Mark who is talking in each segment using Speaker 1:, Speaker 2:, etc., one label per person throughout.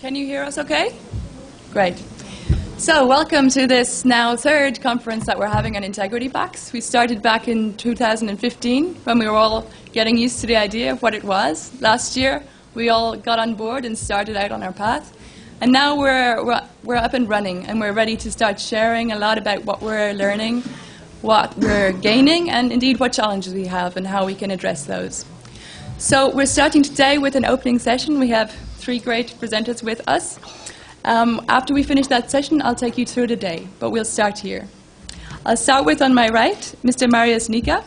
Speaker 1: Can you hear us okay? Great. So welcome to this now third conference that we're having on integrity pacts. We started back in 2015 when we were all getting used to the idea of what it was. Last year we all got on board and started out on our path. And now we're up and running and we're ready to start sharing a lot about what we're learning, what we're gaining, and indeed what challenges we have and how we can address those. So we're starting today with an opening session. We have three great presenters with us. After we finish that session, I'll take you through the day, but we'll start here. I'll start with, on my right, Mr. Marius Nica.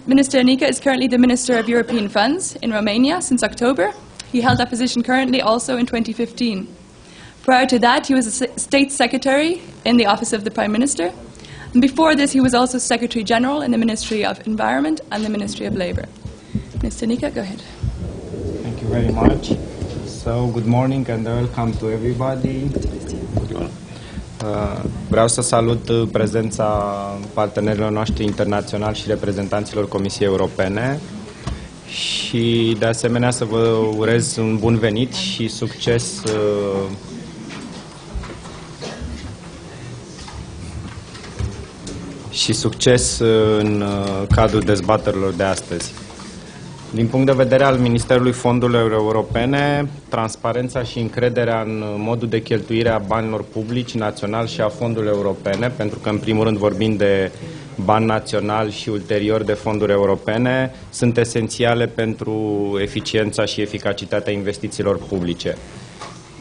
Speaker 1: Minister Nica is currently the Minister of European Funds in Romania since October. He held that position currently also in 2015. Prior to that, he was a State Secretary in the Office of the Prime Minister. And before this, he was also Secretary General in the Ministry of Environment and the Ministry of Labour. Mr. Nica, go ahead.
Speaker 2: Thank you very much. So, good morning and welcome to everybody. Vreau să salut prezența partenerilor noștri internaționali și reprezentanților Comisiei Europene și, de asemenea, să vă urez un bun venit și succes în cadrul dezbaterilor de astăzi. Din punct de vedere al Ministerului Fondurilor Europene, transparența și încrederea în modul de cheltuire a banilor publici național și a fondurilor europene, pentru că în primul rând vorbim de bani naționali și ulterior de fonduri europene, sunt esențiale pentru eficiența și eficacitatea investițiilor publice.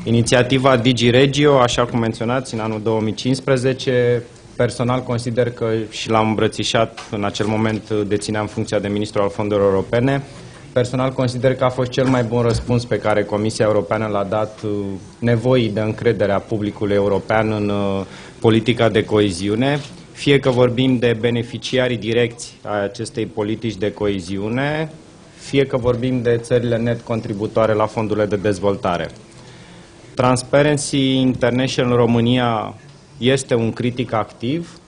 Speaker 2: Inițiativa DigiRegio, așa cum menționați, în anul 2015, personal consider că și l-am îmbrățișat, în acel moment dețineam funcția de ministru al fondurilor europene. Personal consider că a fost cel mai bun răspuns pe care Comisia Europeană l-a dat nevoii de încredere a publicului european în politica de coeziune, fie că vorbim de beneficiarii direcți ai acestei politici de coeziune, fie că vorbim de țările net contributoare la fondurile de dezvoltare. Transparency International România este un critic activ.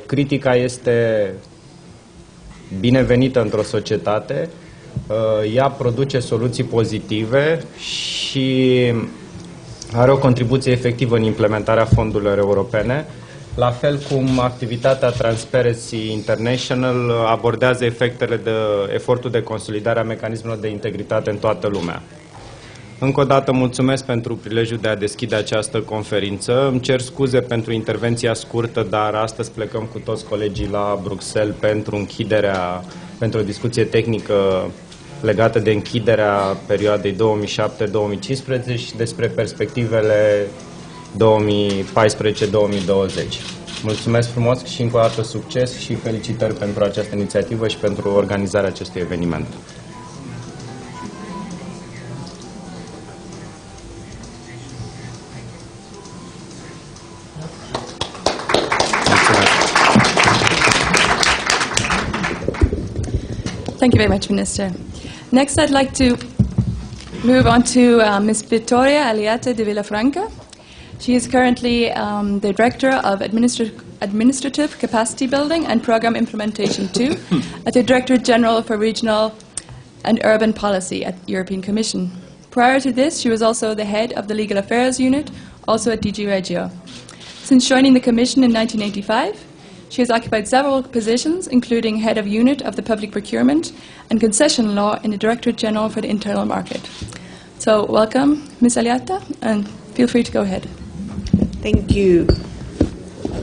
Speaker 2: Critica este binevenită într-o societate. Ea produce soluții pozitive și are o contribuție efectivă în implementarea fondurilor europene. La fel cum activitatea Transparency International abordează efortul de consolidare a mecanismelor de integritate în toată lumea. Încă o dată mulțumesc pentru prilejul de a deschide această conferință. Îmi cer scuze pentru intervenția scurtă, dar astăzi plecăm cu toți colegii la Bruxelles pentru o discuție tehnică legată de închiderea perioadei 2007-2015 și despre perspectivele 2014-2020. Mulțumesc frumos și încă o dată succes și felicitări pentru această inițiativă și pentru organizarea acestui eveniment.
Speaker 1: Thank you very much, Minister. Next, I'd like to move on to Ms. Vittoria Alliata di Villafranca. She is currently the Director of Administrative Capacity Building and Program Implementation II at the Director General for Regional and Urban Policy at the European Commission. Prior to this, she was also the head of the Legal Affairs Unit, also at DigiRegio. Since joining the Commission in 1985, she has occupied several positions, including Head of Unit of the Public Procurement and Concession Law in the Directorate General for the Internal Market. So, welcome, Ms. Alliata, and feel free to go ahead.
Speaker 3: Thank you.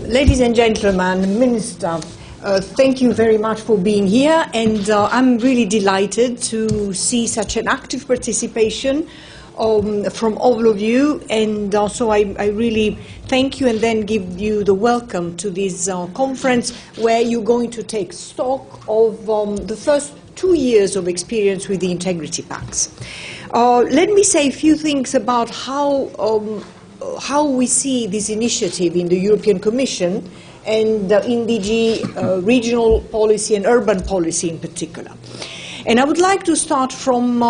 Speaker 3: Ladies and gentlemen, Minister, thank you very much for being here, and I'm really delighted to see such an active participation from all of you, and also I really thank you and then give you the welcome to this conference where you're going to take stock of the first 2 years of experience with the Integrity Pacts. Let me say a few things about how we see this initiative in the European Commission and in DG regional policy and urban policy in particular. And I would like to start from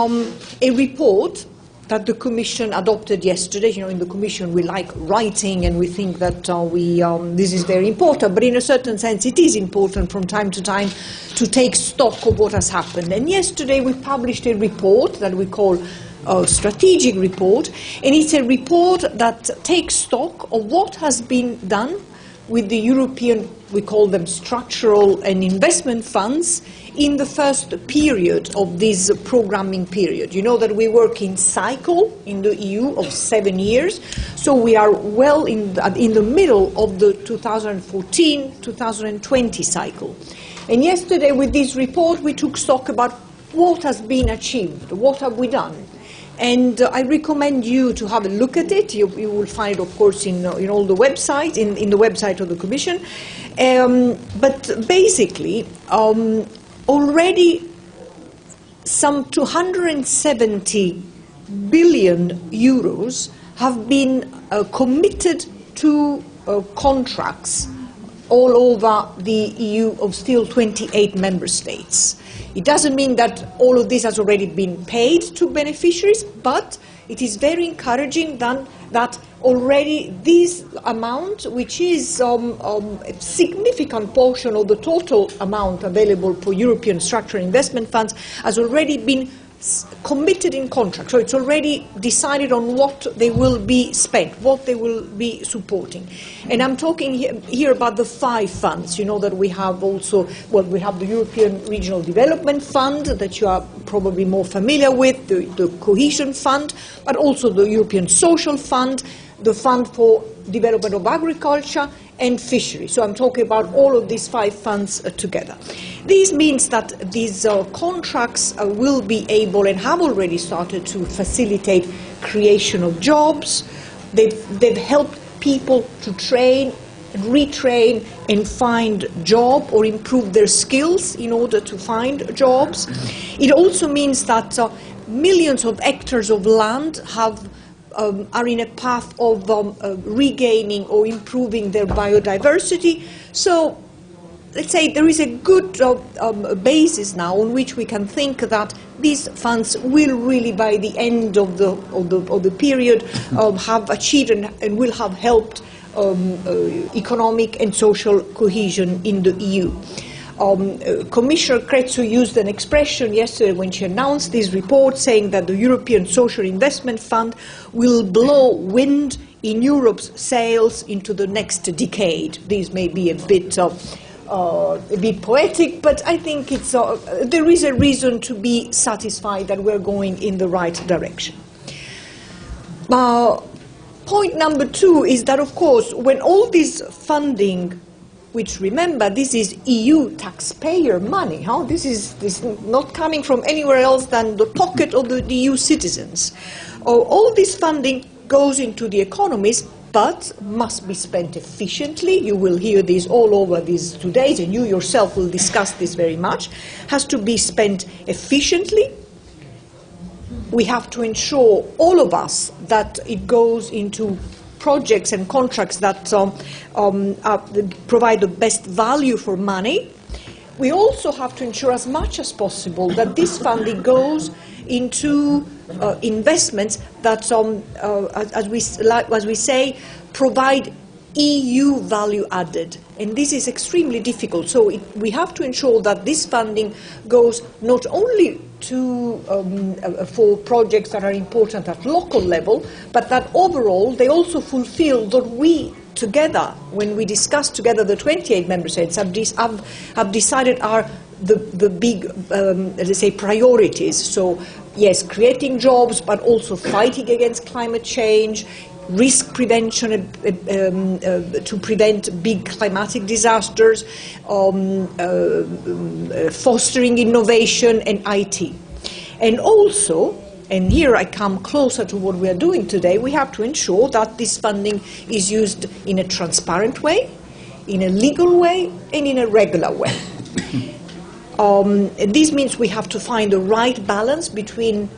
Speaker 3: a report that the Commission adopted yesterday. You know, in the Commission we like writing and we think that this is very important, but in a certain sense it is important from time to time to take stock of what has happened. And yesterday we published a report that we call strategic report, and it's a report that takes stock of what has been done with the European, we call them structural and investment funds, in the first period of this programming period. You know that we work in cycle in the EU of 7 years, so we are well in the middle of the 2014-2020 cycle. And yesterday with this report we took stock about what has been achieved, what have we done. And I recommend you to have a look at it. You will find it, of course, in all the websites, in the website of the Commission. But basically, already some 270 billion euros have been committed to contracts all over the EU of still 28 member states. It doesn't mean that all of this has already been paid to beneficiaries, but it is very encouraging that already this amount, which is a significant portion of the total amount available for European structural investment funds, has already been committed in contract. So it's already decided on what they will be spent, what they will be supporting. And I'm talking here about the 5 funds. You know that we have also, well, we have the European Regional Development Fund that you are probably more familiar with, the Cohesion Fund, but also the European Social Fund, the Fund for Development of Agriculture, and Fisheries. So I'm talking about all of these 5 funds together. This means that these contracts will be able and have already started to facilitate creation of jobs. They've helped people to train, retrain and find job or improve their skills in order to find jobs. It also means that millions of hectares of land are in a path of regaining or improving their biodiversity. So let's say there is a good basis now on which we can think that these funds will really, by the end of the period, have achieved and will have helped economic and social cohesion in the EU. Commissioner Crețu used an expression yesterday when she announced this report, saying that the European Social Investment Fund will blow wind in Europe's sails into the next decade. This may be a bit poetic, but I think there is a reason to be satisfied that we're going in the right direction. Point number 2 is that, of course, when all this funding, which, remember, this is EU taxpayer money. This is not coming from anywhere else than the pocket of the EU citizens. All this funding goes into the economies, but must be spent efficiently. You will hear this all over these 2 days, and you yourself will discuss this very much. Has to be spent efficiently. We have to ensure, all of us, that it goes into projects and contracts that provide the best value for money. We also have to ensure as much as possible that this funding goes into investments that, as we say, provide EU value added. And this is extremely difficult. So we have to ensure that this funding goes not only for projects that are important at local level, but that overall they also fulfill what we together, when we discuss together the 28 member states, have decided are the big, let's say, priorities. So yes, creating jobs, but also fighting against climate change, risk prevention to prevent big climatic disasters, fostering innovation and IT. And also, and here I come closer to what we are doing today, we have to ensure that this funding is used in a transparent way, in a legal way, and in a regular way. This means we have to find the right balance between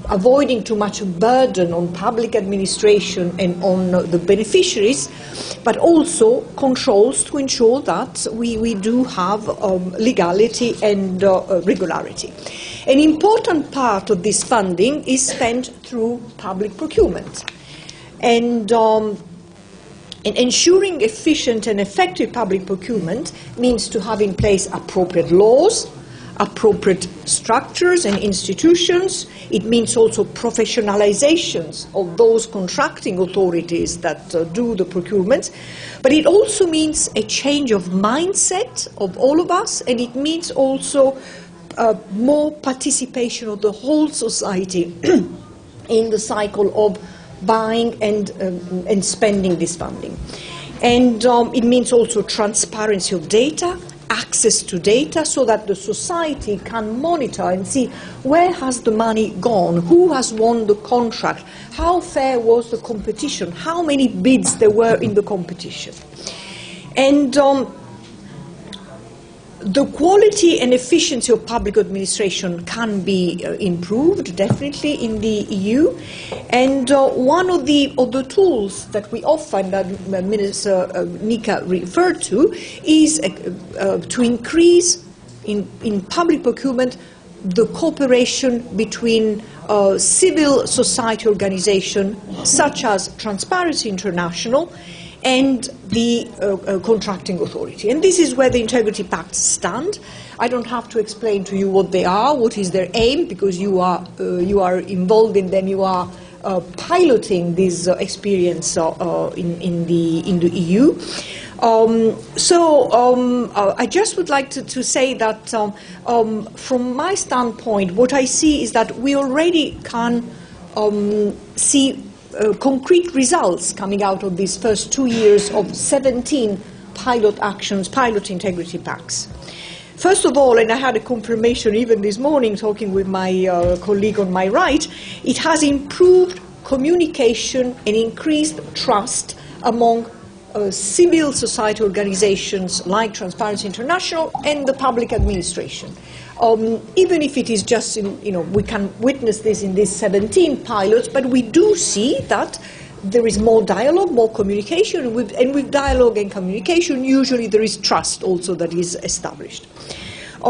Speaker 3: avoiding too much burden on public administration and on the beneficiaries, but also controls to ensure that we do have legality and regularity. An important part of this funding is spent through public procurement. And ensuring efficient and effective public procurement means to have in place appropriate laws, appropriate structures and institutions. It means also professionalizations of those contracting authorities that do the procurements. But it also means a change of mindset of all of us, and it means also more participation of the whole society in the cycle of buying and spending this funding. And it means also transparency of data, access to data, so that the society can monitor and see where has the money gone, who has won the contract, how fair was the competition, how many bids there were in the competition. And the quality and efficiency of public administration can be improved, definitely, in the EU. And one of the tools that we offer, and that Minister Nica referred to, is to increase in public procurement the cooperation between civil society organizations such as Transparency International and the contracting authority. And this is where the Integrity Pacts stand. I don't have to explain to you what they are, what is their aim, because you are involved in them, you are piloting this experience in the EU. I just would like to say that from my standpoint, what I see is that we already can see concrete results coming out of these first 2 years of 17 pilot actions, pilot integrity pacts. First of all, and I had a confirmation even this morning talking with my colleague on my right, it has improved communication and increased trust among civil society organizations like Transparency International and the public administration. Even if it is just, we can witness this in these 17 pilots, but we do see that there is more dialogue, more communication, and with dialogue and communication, usually there is trust also that is established.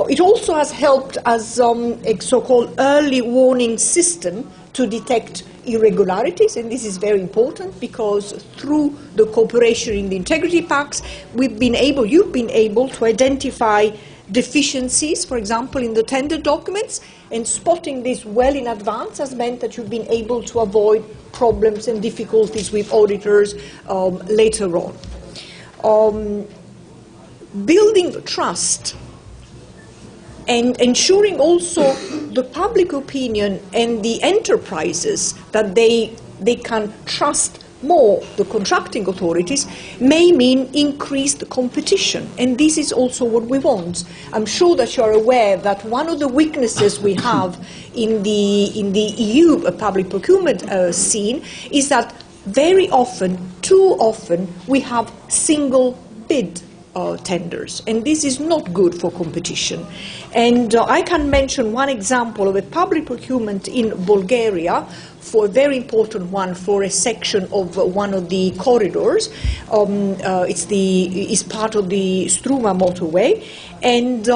Speaker 3: It also has helped as a so-called early warning system to detect irregularities, and this is very important because through the cooperation in the Integrity Pacts, you've been able to identify deficiencies, for example, in the tender documents, and spotting this well in advance has meant that you've been able to avoid problems and difficulties with auditors later on. Building trust and ensuring also the public opinion and the enterprises that they can trust more the contracting authorities may mean increased competition, and this is also what we want. I'm sure that you are aware that one of the weaknesses we have in the EU public procurement scene is that very often, too often, we have single bid tenders, and this is not good for competition. And I can mention one example of a public procurement in Bulgaria, for a very important one, for a section of one of the corridors. It's part of the Struma motorway, and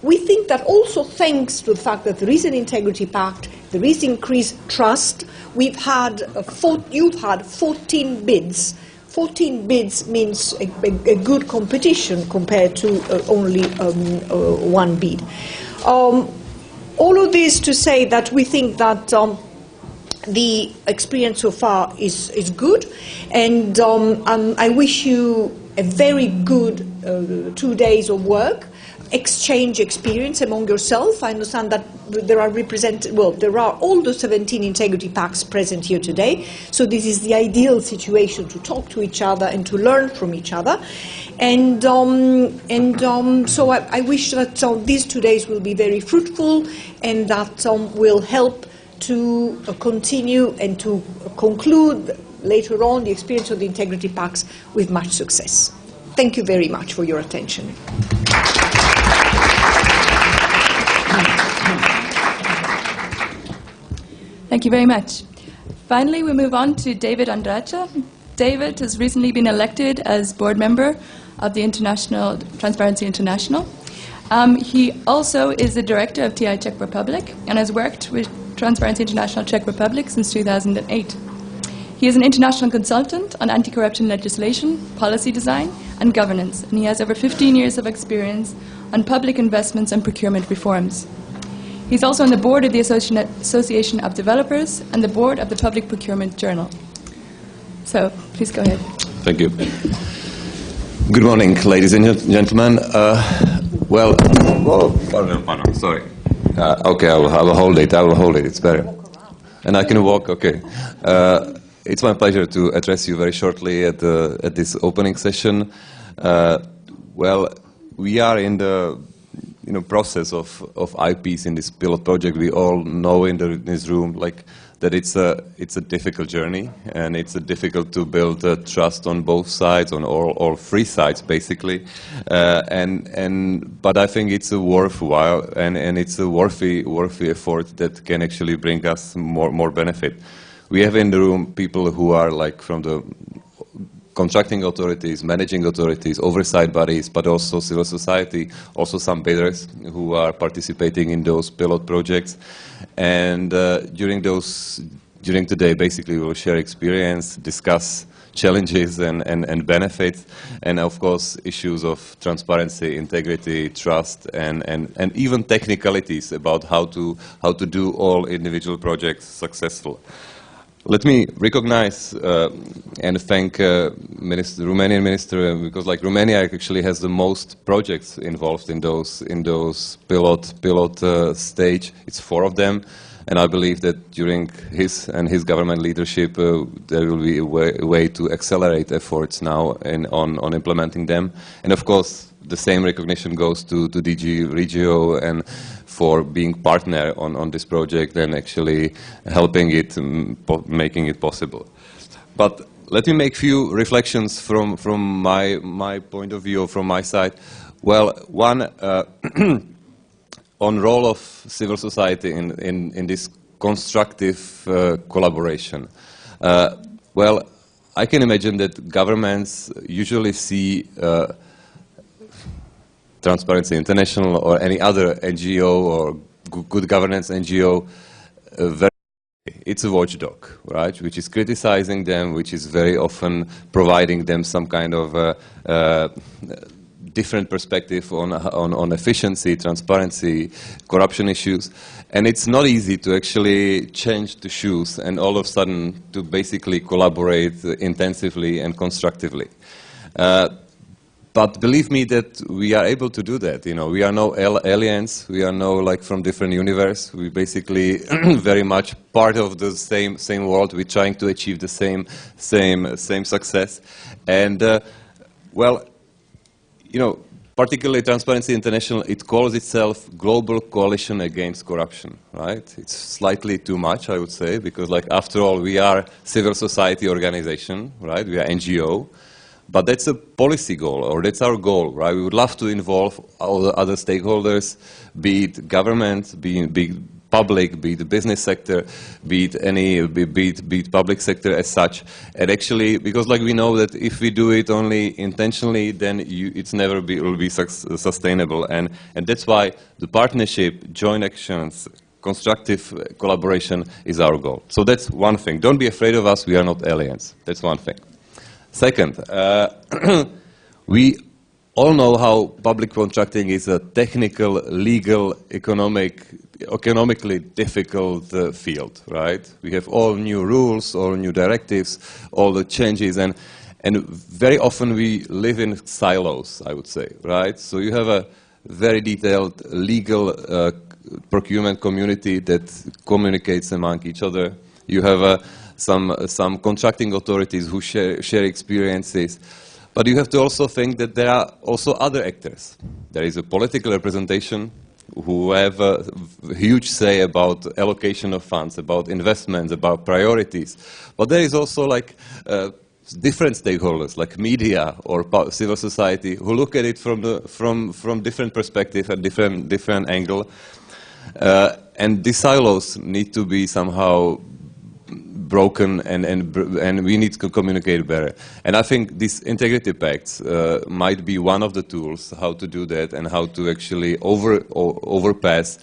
Speaker 3: we think that also thanks to the fact that there is an integrity pact, there is increased trust. You've had 14 bids. 14 bids means a good competition compared to only one bid. All of this to say that we think that the experience so far is good, and I wish you a very good 2 days of work, exchange experience among yourself. I understand that there are all the 17 integrity pacts present here today, so this is the ideal situation to talk to each other and to learn from each other. And so I wish that these 2 days will be very fruitful, and that will help to continue and to conclude later on the experience of the integrity pacts with much success. Thank you very much for your attention.
Speaker 1: Thank you very much. Finally, we move on to David Ondráčka. David has recently been elected as board member of the Transparency International. He also is the director of TI Czech Republic and has worked with Transparency International Czech Republic since 2008. He is an international consultant on anti-corruption legislation, policy design, and governance, and he has over 15 years of experience on public investments and procurement reforms. He's also on the board of the Association of Developers and the board of the Public Procurement Journal. So, please go ahead.
Speaker 4: Thank you. Good morning, ladies and gentlemen. Pardon, sorry. Okay, I will hold it. It's better. And I can walk. Okay. It's my pleasure to address you very shortly at this opening session. We are in the process of IPs in this pilot project. We all know in this room that it's a difficult journey, and it's difficult to build trust on both sides, on all three sides basically. But I think it's a worthwhile and it's a worthy effort that can actually bring us more benefit. We have in the room people who are from the contracting authorities, managing authorities, oversight bodies, but also civil society, also some bidders who are participating in those pilot projects. And during today, basically, we will share experience, discuss challenges and benefits, and of course, issues of transparency, integrity, trust, and even technicalities about how to do all individual projects successful. Let me recognize and thank Romanian minister, because Romania actually has the most projects involved in those pilot stage. It's 4 of them, and I believe that during his government leadership there will be a way to accelerate efforts now on implementing them. And of course, the same recognition goes to DG Regio and for being partner on this project and actually helping it, making it possible. But let me make few reflections from my point of view, from my side. Well, one, on role of civil society in this constructive collaboration. Well, I can imagine that governments usually see Transparency International or any other NGO or good governance NGO, it's a watchdog, right? Which is criticizing them, which is very often providing them some kind of different perspective on efficiency, transparency, corruption issues. And it's not easy to actually change the shoes and all of a sudden to basically collaborate intensively and constructively. But believe me that we are able to do that. We are no aliens. We are no from different universe. We basically very much part of the same world. We're trying to achieve the same success. And particularly Transparency International, it calls itself Global Coalition Against Corruption, right? It's slightly too much, I would say, because after all, we are civil society organization, right? We are NGO. But that's a policy goal, or that's our goal, right? We would love to involve all the other stakeholders, be it government, be it public, be it the business sector, be it public sector as such. And actually, because we know that if we do it only intentionally, then it's never will be sustainable. And that's why the partnership, joint actions, constructive collaboration is our goal. So that's one thing. Don't be afraid of us. We are not aliens. That's one thing. Second, we all know how public contracting is a technical, legal, economically difficult field, right? We have all new rules, all new directives, all the changes, and very often we live in silos, I would say, right? So you have a very detailed legal procurement community that communicates among each other. You have some contracting authorities who share experiences. But you have to also think that there are also other actors. There is a political representation who have a huge say about allocation of funds, about investments, about priorities. But there is also different stakeholders, like media or civil society, who look at it from different perspective and different angle. And these silos need to be somehow broken, and we need to communicate better. And I think this Integrity Pact might be one of the tools how to do that and how to actually overpass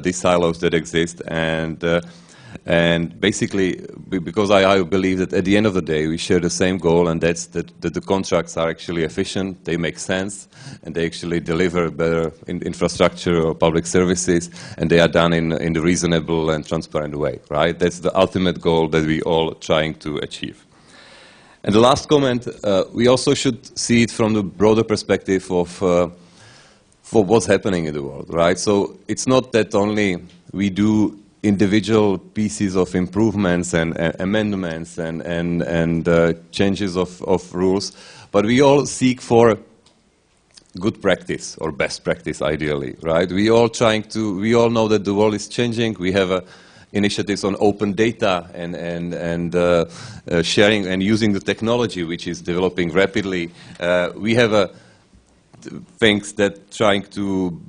Speaker 4: these silos that exist and basically because I believe that at the end of the day we share the same goal, and that's that the contracts are actually efficient, they make sense, and they actually deliver better infrastructure or public services, and they are done in a reasonable and transparent way, right? That's the ultimate goal that we all trying to achieve. And the last comment, we also should see it from the broader perspective of for what's happening in the world, right? So it's not that only we do individual pieces of improvements and amendments and changes of rules, but we all seek for good practice or best practice, ideally, right? We all know that the world is changing. We have initiatives on open data and sharing and using the technology, which is developing rapidly. We have things that trying to,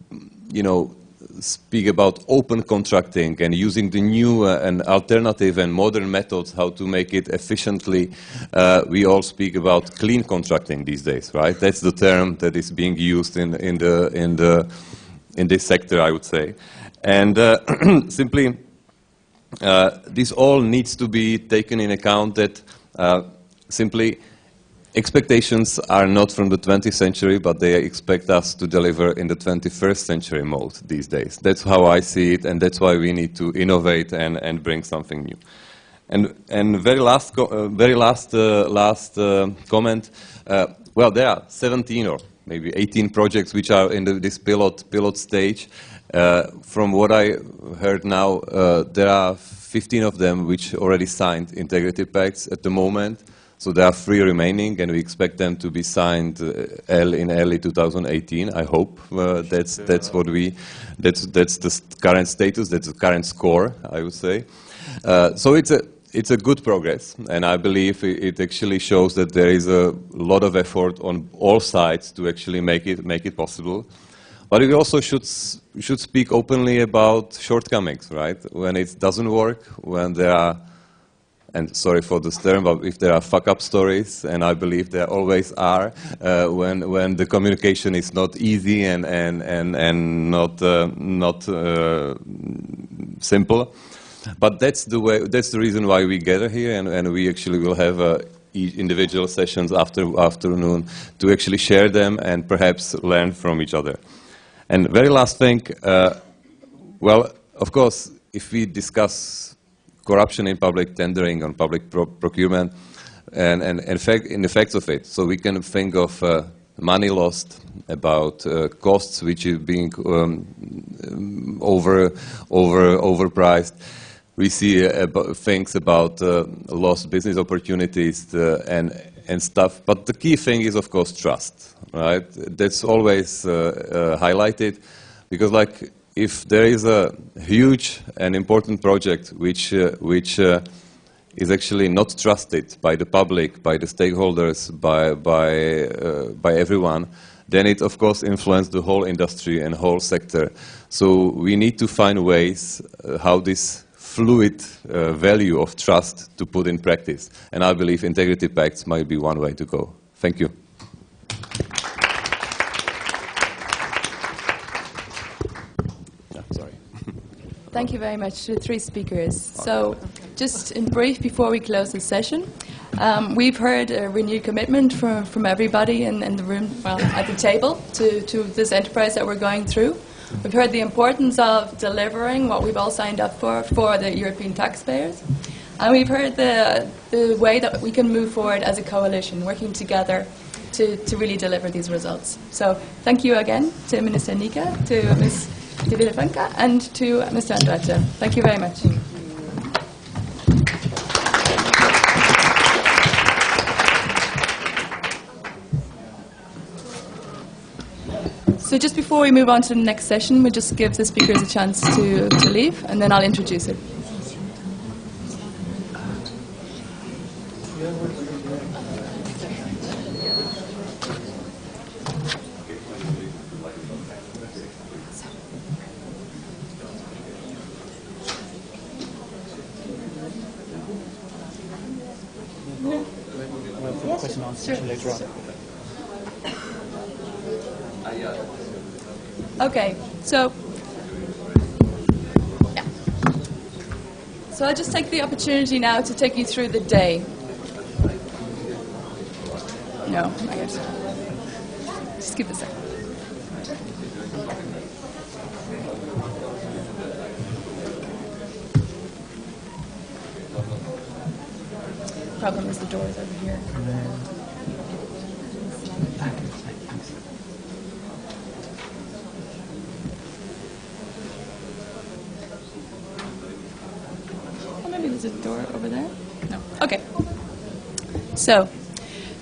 Speaker 4: speak about open contracting and using the new and alternative and modern methods how to make it efficiently. We all speak about clean contracting these days, right? That's the term that is being used in this sector, I would say. And simply, this all needs to be taken in account that simply expectations are not from the 20th century, but they expect us to deliver in the 21st century mode these days. That's how I see it, and that's why we need to innovate and bring something new. And very last comment. Well, there are 17 or maybe 18 projects which are in this pilot stage. From what I heard now, there are 15 of them which already signed Integrity Pacts at the moment. So there are 3 remaining, and we expect them to be signed in early 2018. I hope that's the current status. That's the current score, I would say. So it's a good progress, and I believe it actually shows that there is a lot of effort on all sides to actually make it possible. But we also should speak openly about shortcomings, right? When it doesn't work, when there are, and sorry for this term, but if there are fuck-up stories, and I believe there always are, when the communication is not easy and not simple. But that's the reason why we gather here, and we actually will have individual sessions afternoon to actually share them and perhaps learn from each other. And very last thing, well, of course, if we discuss corruption in public tendering on public procurement and in the effects of it, so we can think of money lost, about costs which is being overpriced. We see things about lost business opportunities and stuff. But the key thing is, of course, trust, right? That's always highlighted, because, like, if there is a huge and important project which is actually not trusted by the public, by the stakeholders, by everyone, then it, of course, influences the whole industry and whole sector. So we need to find ways how this fluid value of trust to put in practice. And I believe Integrity Pacts might be one way to go. Thank you. Sorry.
Speaker 1: Thank you very much to the 3 speakers. So just in brief, before we close the session, we've heard a renewed commitment from everybody in the room, well, at the table, to this enterprise that we're going through. We've heard the importance of delivering what we've all signed up for the European taxpayers. And we've heard the way that we can move forward as a coalition, working together to really deliver these results. So thank you again to Minister Nica, to Ms. de Villafranca, and to Mr. Ondráčka. Thank you very much. So just before we move on to the next session, we'll just give the speakers a chance to leave, and then I'll introduce it. Okay, so So I'll just take the opportunity now to take you through the day. No, I guess. Just give it a second. Problem is the door is over here. Oh, maybe there's a door over there? No. Okay. So,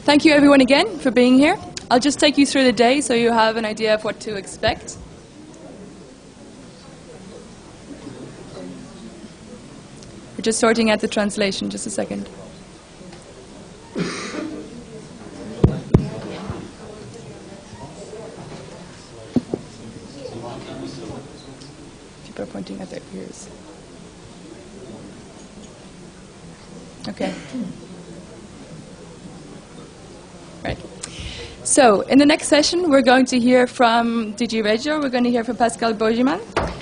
Speaker 1: thank you everyone again for being here. I'll just take you through the day so you have an idea of what to expect. We're just sorting out the translation, just a second. People are pointing at their ears. Okay. Right. So, in the next session, we're going to hear from DG Regio. We're going to hear from Pascal Boijmans,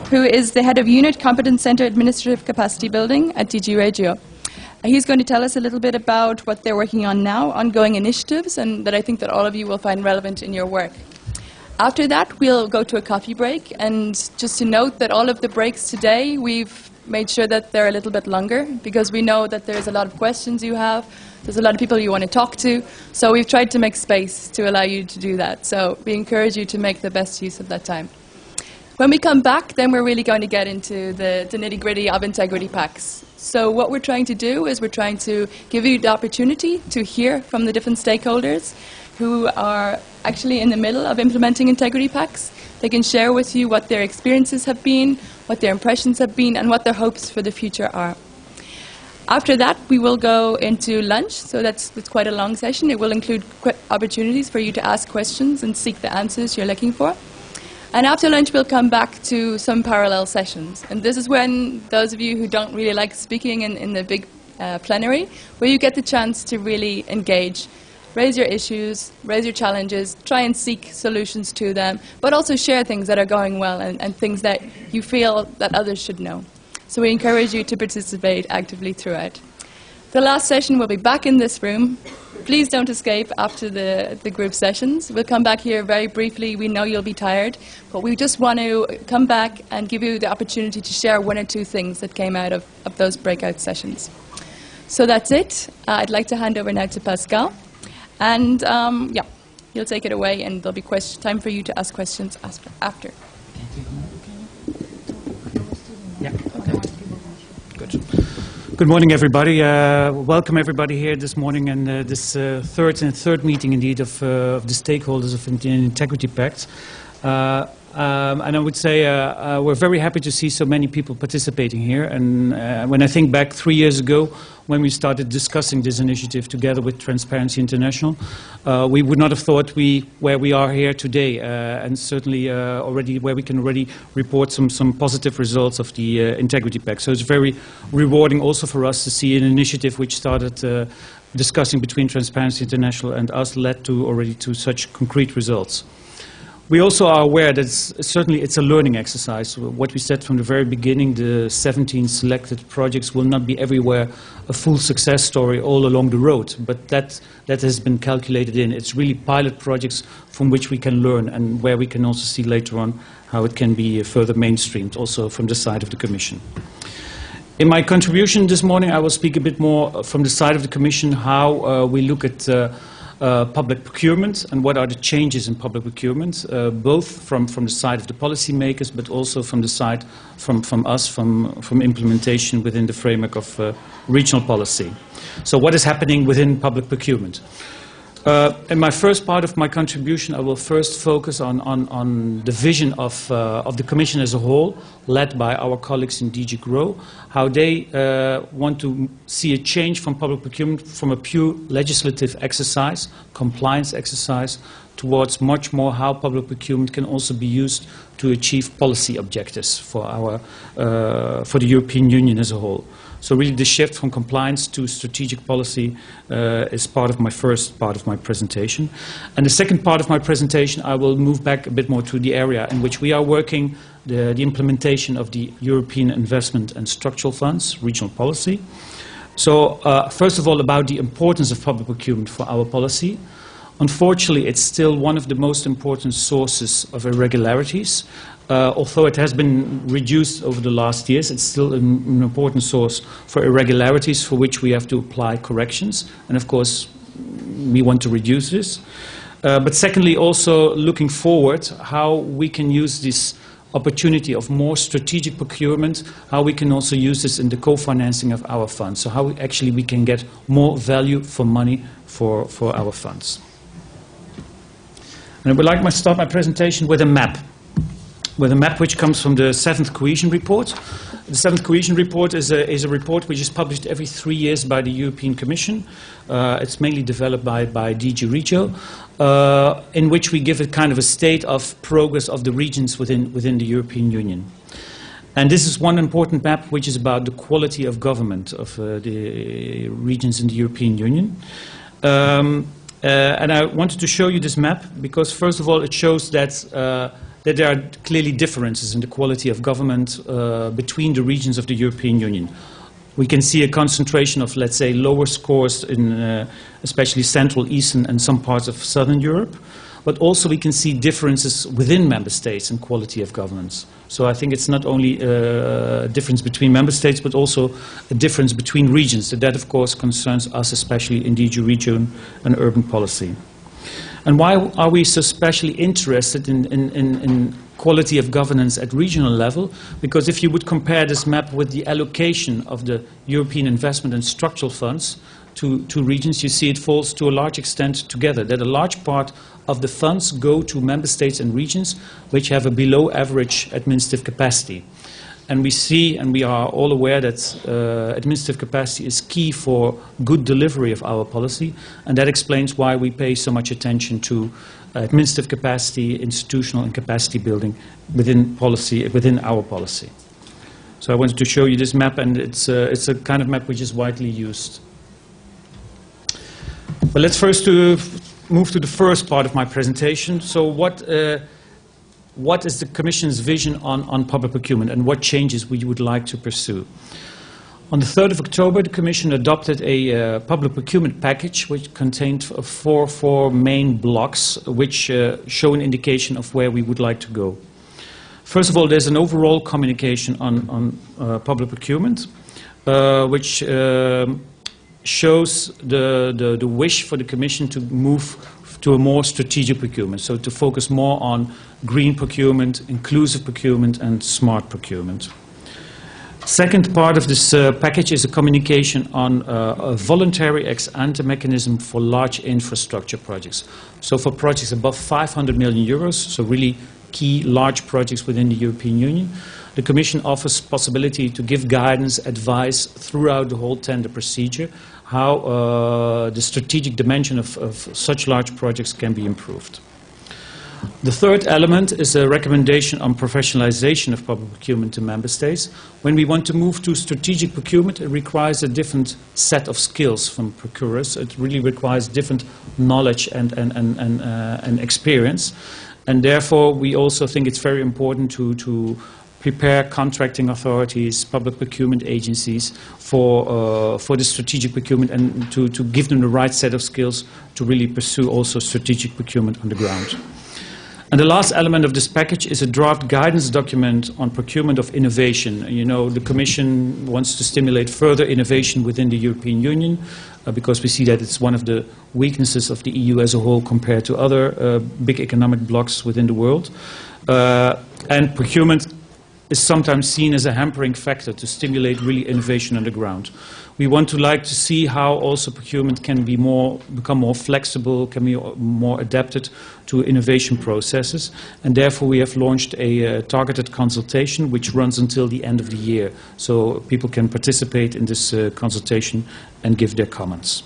Speaker 1: who is the head of Unit Competence Center Administrative Capacity Building at DG Regio. He's going to tell us a little bit about what they're working on now, ongoing initiatives, and that I think that all of you will find relevant in your work. After that, we'll go to a coffee break, and just to note that all of the breaks today, we've made sure that they're a little bit longer, because we know that there's a lot of questions you have, there's a lot of people you want to talk to, so we've tried to make space to allow you to do that. So we encourage you to make the best use of that time. When we come back, then we're really going to get into the nitty-gritty of integrity pacts. So what we're trying to do is we're trying to give you the opportunity to hear from the different stakeholders who are actually in the middle of implementing integrity pacts. They can share with you what their experiences have been, what their impressions have been, and what their hopes for the future are. After that, we will go into lunch, so that's quite a long session. It will include opportunities for you to ask questions and seek the answers you're looking for. And after lunch, we'll come back to some parallel sessions. And this is when those of you who don't really like speaking in the big plenary, where you get the chance to really engage, raise your issues, raise your challenges, try and seek solutions to them, but also share things that are going well and things that you feel that others should know. So we encourage you to participate actively throughout. The last session will be back in this room. Please don't escape after the group sessions. We'll come back here very briefly. We know you'll be tired, but we just want to come back and give you the opportunity to share one or two things that came out of those breakout sessions. So that's it. I'd like to hand over now to Pascal. And yeah, he'll take it away, and there'll be time for you to ask questions after.
Speaker 5: Yeah. Okay. Good. Good morning, everybody. Welcome everybody here this morning, and this third meeting, indeed, of the stakeholders of the Integrity Pact. And I would say we're very happy to see so many people participating here. And when I think back 3 years ago, when we started discussing this initiative together with Transparency International, we would not have thought where we are here today, and certainly already where we can already report some positive results of the Integrity Pact. So it's very rewarding also for us to see an initiative which started discussing between Transparency International and us led to already to such concrete results. We also are aware that certainly it's a learning exercise. What we said from the very beginning, the 17 selected projects will not be everywhere a full success story all along the road, but that has been calculated in. It's really pilot projects from which we can learn and where we can also see later on how it can be further mainstreamed, also from the side of the Commission. In my contribution this morning, I will speak a bit more from the side of the Commission how we look at public procurement and what are the changes in public procurement, both from the side of the policymakers, but also from the side from us, from implementation within the framework of regional policy. So what is happening within public procurement? In my first part of my contribution, I will first focus on the vision of the Commission as a whole, led by our colleagues in DG GROW, how they want to see a change from public procurement from a pure legislative exercise, compliance exercise, towards much more how public procurement can also be used to achieve policy objectives for the European Union as a whole. So really the shift from compliance to strategic policy is part of my first part of my presentation. And the second part of my presentation, I will move back a bit more to the area in which we are working, the implementation of the European Investment and Structural Funds, regional policy. So first of all, about the importance of public procurement for our policy. Unfortunately, it's still one of the most important sources of irregularities. Although it has been reduced over the last years, it's still an important source for irregularities for which we have to apply corrections. And of course, we want to reduce this. But secondly, also looking forward, how we can use this opportunity of more strategic procurement, how we can also use this in the co-financing of our funds. So how we can get more value for money for our funds. And I would like to start my presentation with a map. With a map which comes from the 7th Cohesion Report. The 7th Cohesion Report is a report which is published every 3 years by the European Commission. It's mainly developed by DG Regio, in which we give a kind of a state of progress of the regions within the European Union. And this is one important map which is about the quality of government of the regions in the European Union. And I wanted to show you this map because, first of all, it shows that there are clearly differences in the quality of government between the regions of the European Union. We can see a concentration of, let's say, lower scores in especially Central, Eastern and some parts of Southern Europe. But also we can see differences within member states in quality of governance. So I think it's not only a difference between member states, but also a difference between regions. That, of course, concerns us, especially in DG Region and urban policy. And why are we so especially interested in quality of governance at regional level? Because if you would compare this map with the allocation of the European investment and structural funds to regions, you see it falls to a large extent together, that a large part of the funds go to member states and regions which have a below average administrative capacity. And we see, and we are all aware that administrative capacity is key for good delivery of our policy, and that explains why we pay so much attention to administrative capacity, institutional and capacity building within our policy. So I wanted to show you this map, and it's a kind of map which is widely used. But let's first move to the first part of my presentation. So what is the Commission's vision on public procurement and what changes we would like to pursue? On the 3rd of October, the Commission adopted a public procurement package which contained four main blocks which show an indication of where we would like to go. First of all, there's an overall communication on public procurement which shows the wish for the Commission to move to a more strategic procurement, so to focus more on green procurement, inclusive procurement and smart procurement. Second part of this package is a communication on a voluntary ex-ante mechanism for large infrastructure projects. So for projects above 500 million euros, so really key large projects within the European Union, the Commission offers possibility to give guidance, advice throughout the whole tender procedure, how the strategic dimension of such large projects can be improved. The third element is a recommendation on professionalization of public procurement to member states. When we want to move to strategic procurement, it requires a different set of skills from procurers. It really requires different knowledge and experience. And therefore, we also think it's very important to prepare contracting authorities, public procurement agencies for the strategic procurement and to give them the right set of skills to really pursue also strategic procurement on the ground. And the last element of this package is a draft guidance document on procurement of innovation. You know, the Commission wants to stimulate further innovation within the European Union because we see that it's one of the weaknesses of the EU as a whole compared to other big economic blocs within the world. And procurement is sometimes seen as a hampering factor to stimulate really innovation on the ground. We want to see how also procurement can become more flexible, can be more adapted to innovation processes, and therefore we have launched a targeted consultation which runs until the end of the year, so people can participate in this consultation and give their comments.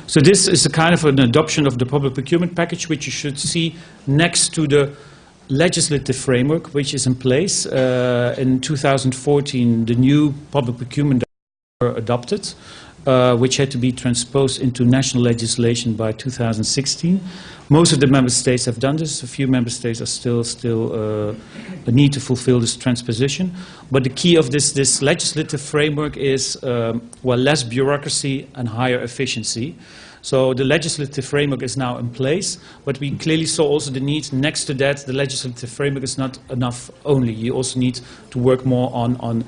Speaker 5: So this is a kind of an adoption of the public procurement package which you should see next to the legislative framework which is in place. In 2014, the new public procurement adopted, which had to be transposed into national legislation by 2016. Most of the member states have done this. A few member states are still need to fulfill this transposition. But the key of this legislative framework is less bureaucracy and higher efficiency. So the legislative framework is now in place, but we clearly saw also the need. Next to that, the legislative framework is not enough only. You also need to work more on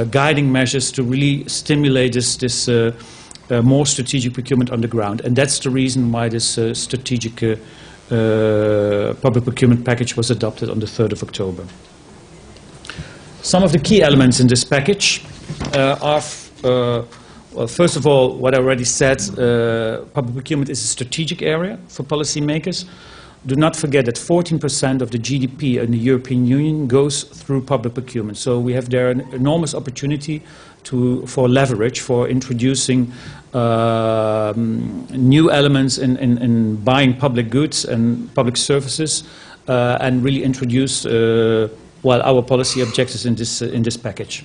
Speaker 5: guiding measures to really stimulate this more strategic procurement on the ground. And that's the reason why this strategic public procurement package was adopted on the 3rd of October. Some of the key elements in this package are, well, first of all, what I already said, public procurement is a strategic area for policymakers. Do not forget that 14% of the GDP in the European Union goes through public procurement. So we have there an enormous opportunity for leverage, for introducing new elements in buying public goods and public services, and really introduce our policy objectives in this package.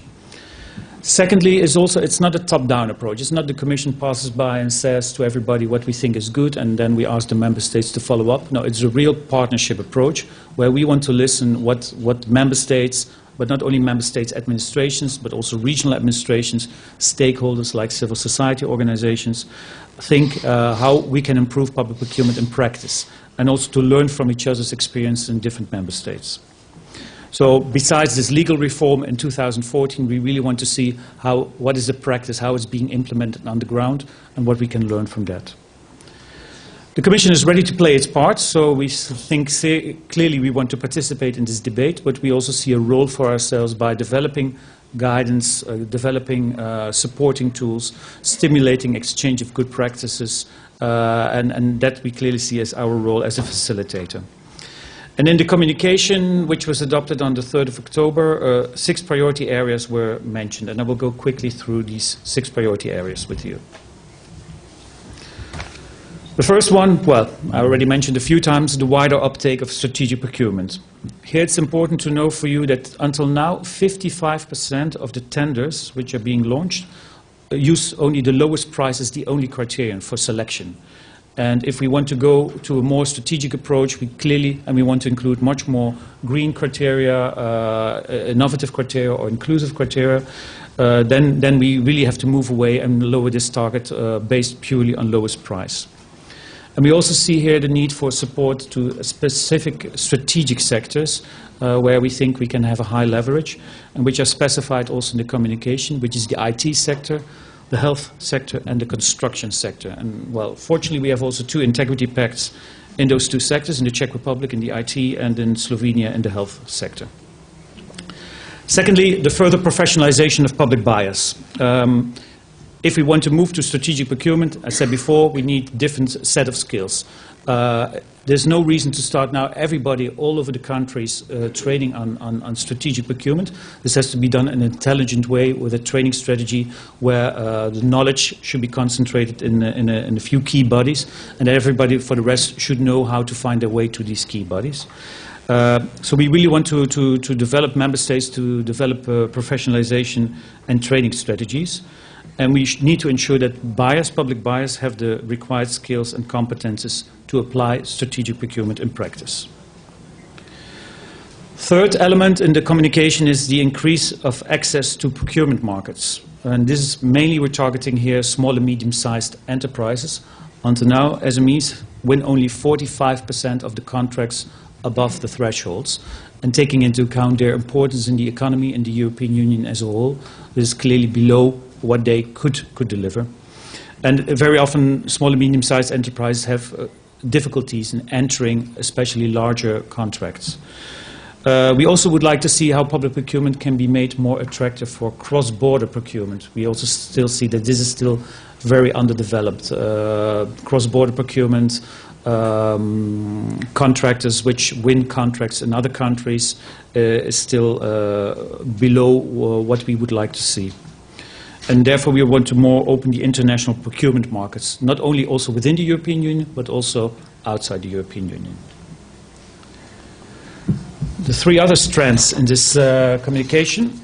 Speaker 5: Secondly, it's not a top-down approach. It's not the Commission passes by and says to everybody what we think is good, and then we ask the member states to follow up. No, it's a real partnership approach where we want to listen what member states, but not only member states administrations, but also regional administrations, stakeholders like civil society organizations, think how we can improve public procurement in practice, and also to learn from each other's experience in different member states. So besides this legal reform in 2014, we really want to see what is the practice, how it's being implemented on the ground, and what we can learn from that. The Commission is ready to play its part, so we think clearly we want to participate in this debate, but we also see a role for ourselves by developing guidance, developing supporting tools, stimulating exchange of good practices, and that we clearly see as our role as a facilitator. And in the communication, which was adopted on the 3rd of October, 6 priority areas were mentioned, and I will go quickly through these 6 priority areas with you. The first one, well, I already mentioned a few times, the wider uptake of strategic procurement. Here it's important to know for you that until now, 55% of the tenders which are being launched use only the lowest price as the only criterion for selection. And if we want to go to a more strategic approach, we want to include much more green criteria, innovative criteria, or inclusive criteria, then we really have to move away and lower this target based purely on lowest price. And we also see here the need for support to specific strategic sectors where we think we can have a high leverage, and which are specified also in the communication, which is the IT sector, the health sector, and the construction sector. And, well, fortunately, we have also 2 integrity pacts in those 2 sectors, in the Czech Republic in the IT, and in Slovenia in the health sector. Secondly, the further professionalization of public buyers. If we want to move to strategic procurement, as I said before, we need a different set of skills. There's no reason to start now everybody all over the countries training on strategic procurement. This has to be done in an intelligent way with a training strategy where the knowledge should be concentrated in a few key bodies, and everybody for the rest should know how to find their way to these key bodies. So we really want to develop member states to develop professionalization and training strategies. And we need to ensure that buyers, public buyers, have the required skills and competences to apply strategic procurement in practice. Third element in the communication is the increase of access to procurement markets. And this is mainly, we're targeting here small and medium-sized enterprises. Until now, SMEs win only 45% of the contracts above the thresholds. And taking into account their importance in the economy and the European Union as a whole, this is clearly below what they could deliver. And very often small and medium-sized enterprises have difficulties in entering especially larger contracts. We also would like to see how public procurement can be made more attractive for cross-border procurement. We also still see that this is still very underdeveloped. Cross-border procurement, contractors which win contracts in other countries is still below what we would like to see. And therefore we want to more open the international procurement markets, not only also within the European Union, but also outside the European Union. The 3 other strands in this communication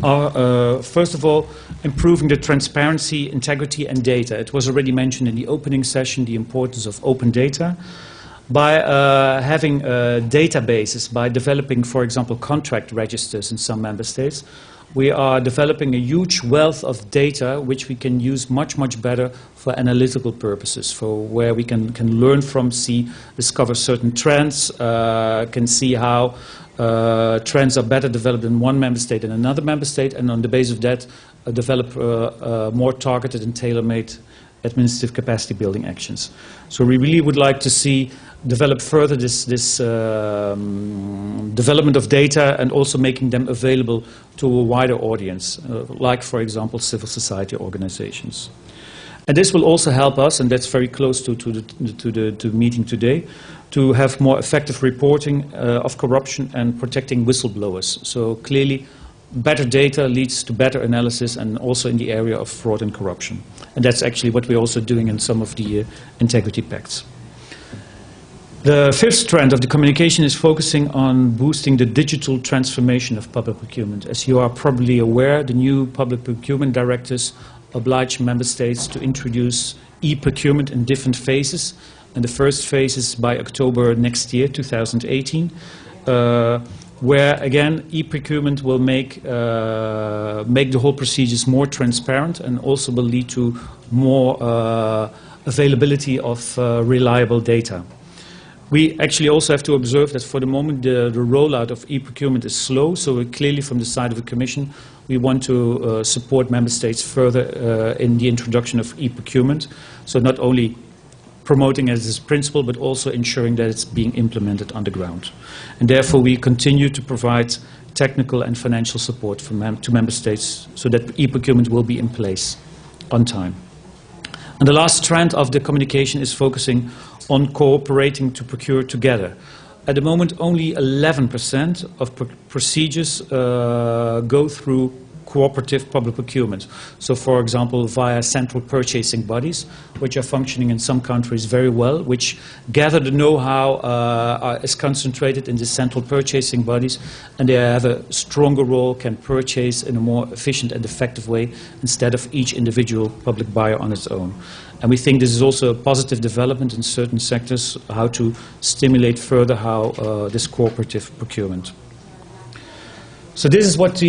Speaker 5: are, first of all, improving the transparency, integrity, and data. It was already mentioned in the opening session, the importance of open data. By having databases, by developing, for example, contract registers in some member states, we are developing a huge wealth of data which we can use much, much better for analytical purposes, for where we can learn from, discover certain trends, can see how trends are better developed in one member state than another member state, and on the basis of that, develop more targeted and tailor-made administrative capacity building actions. So we really would like to see develop further this development of data and also making them available to a wider audience, like, for example, civil society organizations. And this will also help us, and that's very close to the meeting today, to have more effective reporting of corruption and protecting whistleblowers. So clearly, better data leads to better analysis, and also in the area of fraud and corruption. And that's actually what we're also doing in some of the integrity pacts. The fifth trend of the communication is focusing on boosting the digital transformation of public procurement. As you are probably aware, the new public procurement directives oblige member states to introduce e-procurement in different phases. And the first phase is by October next year, 2018, where, again, e-procurement will make the whole procedures more transparent and also will lead to more availability of reliable data. We actually also have to observe that for the moment the rollout of e-procurement is slow, so clearly from the side of the Commission we want to support Member States further in the introduction of e-procurement, so not only promoting as this principle but also ensuring that it's being implemented on the ground. And therefore we continue to provide technical and financial support to Member States so that e-procurement will be in place on time. And the last trend of the communication is focusing on cooperating to procure together. At the moment, only 11% of procedures go through cooperative public procurement. So, for example, via central purchasing bodies, which are functioning in some countries very well, which gather the know-how is concentrated in the central purchasing bodies, and they have a stronger role, can purchase in a more efficient and effective way instead of each individual public buyer on its own. And we think this is also a positive development in certain sectors, how to stimulate further this cooperative procurement. So this is what